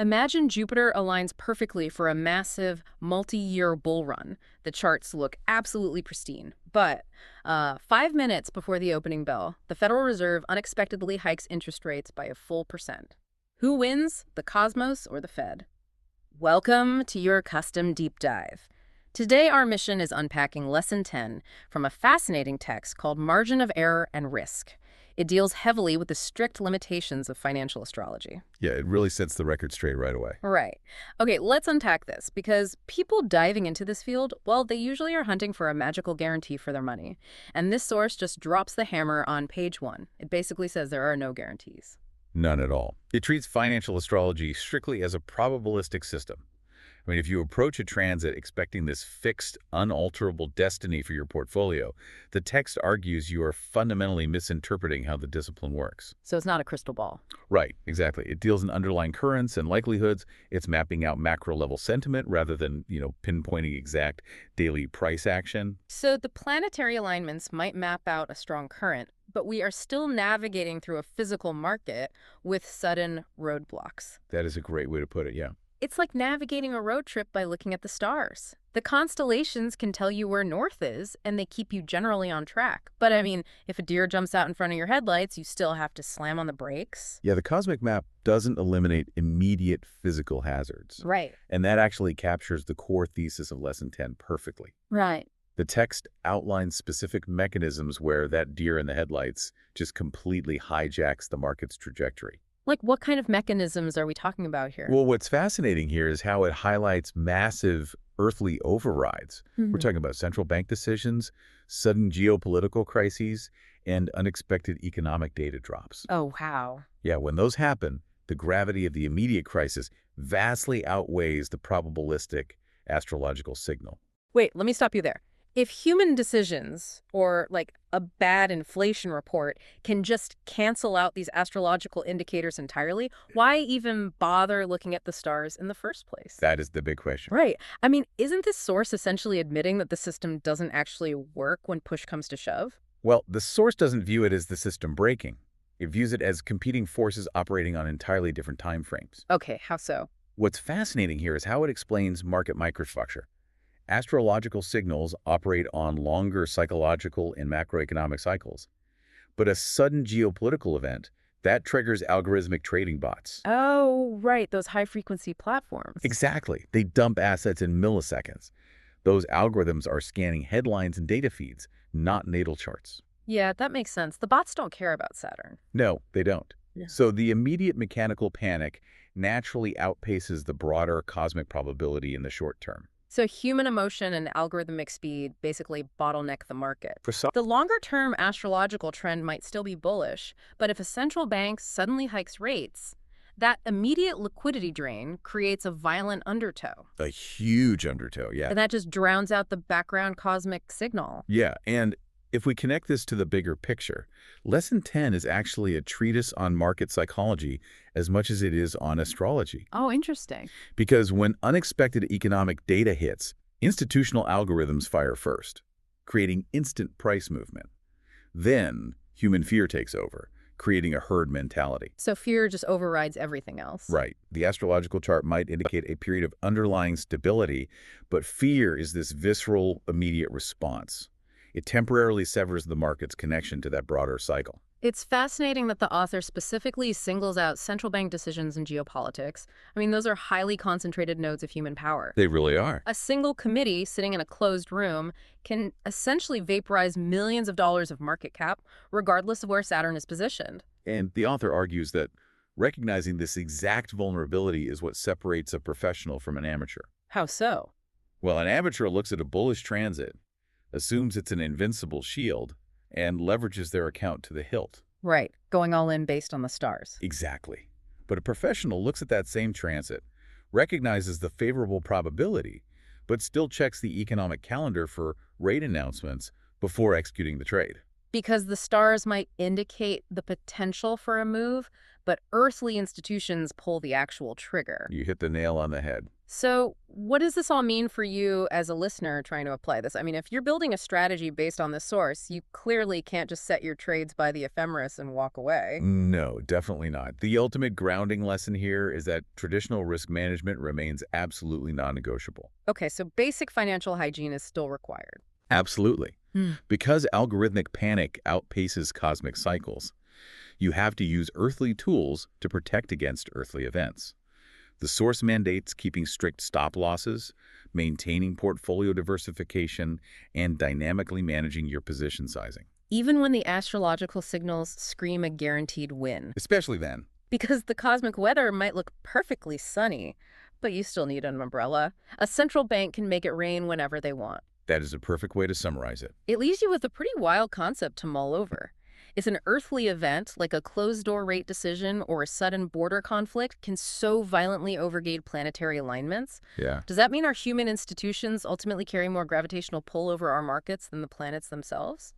Imagine Jupiter aligns perfectly for a massive, multi-year bull run. The charts look absolutely pristine. But 5 minutes before the opening bell, the Federal Reserve unexpectedly hikes interest rates by a full percent. Who wins, the cosmos or the Fed? Welcome to your custom deep dive. Today, our mission is unpacking Lesson 10 from a fascinating text called Margin of Error and Risk. It deals heavily with the strict limitations of financial astrology. Yeah, it really sets the record straight right away. Right. Okay, let's unpack this, because people diving into this field, well, they usually are hunting for a magical guarantee for their money. And this source just drops the hammer on page 1. It basically says there are no guarantees. None at all. It treats financial astrology strictly as a probabilistic system. I mean, if you approach a transit expecting this fixed, unalterable destiny for your portfolio, the text argues you are fundamentally misinterpreting how the discipline works. So it's not a crystal ball. Right, exactly. It deals in underlying currents and likelihoods. It's mapping out macro-level sentiment rather than, pinpointing exact daily price action. So the planetary alignments might map out a strong current, but we are still navigating through a physical market with sudden roadblocks. That is a great way to put it, yeah. It's like navigating a road trip by looking at the stars. The constellations can tell you where north is, and they keep you generally on track. But I mean, if a deer jumps out in front of your headlights, you still have to slam on the brakes. Yeah, the cosmic map doesn't eliminate immediate physical hazards. Right. And that actually captures the core thesis of Lesson 10 perfectly. Right. The text outlines specific mechanisms where that deer in the headlights just completely hijacks the market's trajectory. Like, what kind of mechanisms are we talking about here? Well, what's fascinating here is how it highlights massive earthly overrides. We're talking about central bank decisions, sudden geopolitical crises, and unexpected economic data drops. Oh, wow. Yeah, when those happen, the gravity of the immediate crisis vastly outweighs the probabilistic astrological signal. Wait, let me stop you there. If human decisions, or like a bad inflation report, can just cancel out these astrological indicators entirely, why even bother looking at the stars in the first place? That is the big question. Right. I mean, isn't this source essentially admitting that the system doesn't actually work when push comes to shove? Well, the source doesn't view it as the system breaking. It views it as competing forces operating on entirely different time frames. Okay, how so? What's fascinating here is how it explains market microstructure. Astrological signals operate on longer psychological and macroeconomic cycles. But a sudden geopolitical event, that triggers algorithmic trading bots. Oh, right, those high-frequency platforms. Exactly. They dump assets in milliseconds. Those algorithms are scanning headlines and data feeds, not natal charts. Yeah, that makes sense. The bots don't care about Saturn. No, they don't. Yeah. So the immediate mechanical panic naturally outpaces the broader cosmic probability in the short term. So human emotion and algorithmic speed basically bottleneck the market. Precisely. The longer-term astrological trend might still be bullish, but if a central bank suddenly hikes rates, that immediate liquidity drain creates a violent undertow. A huge undertow, yeah. And that just drowns out the background cosmic signal. Yeah, and if we connect this to the bigger picture, Lesson 10 is actually a treatise on market psychology as much as it is on astrology. Oh, interesting. Because when unexpected economic data hits, institutional algorithms fire first, creating instant price movement. Then human fear takes over, creating a herd mentality. So fear just overrides everything else. Right. The astrological chart might indicate a period of underlying stability, but fear is this visceral, immediate response. It temporarily severs the market's connection to that broader cycle. It's fascinating that the author specifically singles out central bank decisions and geopolitics. I mean, those are highly concentrated nodes of human power. They really are. A single committee sitting in a closed room can essentially vaporize millions of dollars of market cap, regardless of where Saturn is positioned. And the author argues that recognizing this exact vulnerability is what separates a professional from an amateur. How so? Well, an amateur looks at a bullish transit, assumes it's an invincible shield, and leverages their account to the hilt. Right, going all in based on the stars. Exactly. But a professional looks at that same transit, recognizes the favorable probability, but still checks the economic calendar for rate announcements before executing the trade. Because the stars might indicate the potential for a move, but earthly institutions pull the actual trigger. You hit the nail on the head. So, what does this all mean for you as a listener trying to apply this? I mean, if you're building a strategy based on this source, you clearly can't just set your trades by the ephemeris and walk away. No, definitely not. The ultimate grounding lesson here is that traditional risk management remains absolutely non-negotiable. Okay, so basic financial hygiene is still required. Absolutely. Hmm. Because algorithmic panic outpaces cosmic cycles, you have to use earthly tools to protect against earthly events. The source mandates keeping strict stop losses, maintaining portfolio diversification, and dynamically managing your position sizing. Even when the astrological signals scream a guaranteed win. Especially then. Because the cosmic weather might look perfectly sunny, but you still need an umbrella. A central bank can make it rain whenever they want. That is a perfect way to summarize it. It leaves you with a pretty wild concept to mull over. Is an earthly event, like a closed-door rate decision or a sudden border conflict, can so violently overgate planetary alignments? Yeah. Does that mean our human institutions ultimately carry more gravitational pull over our markets than the planets themselves?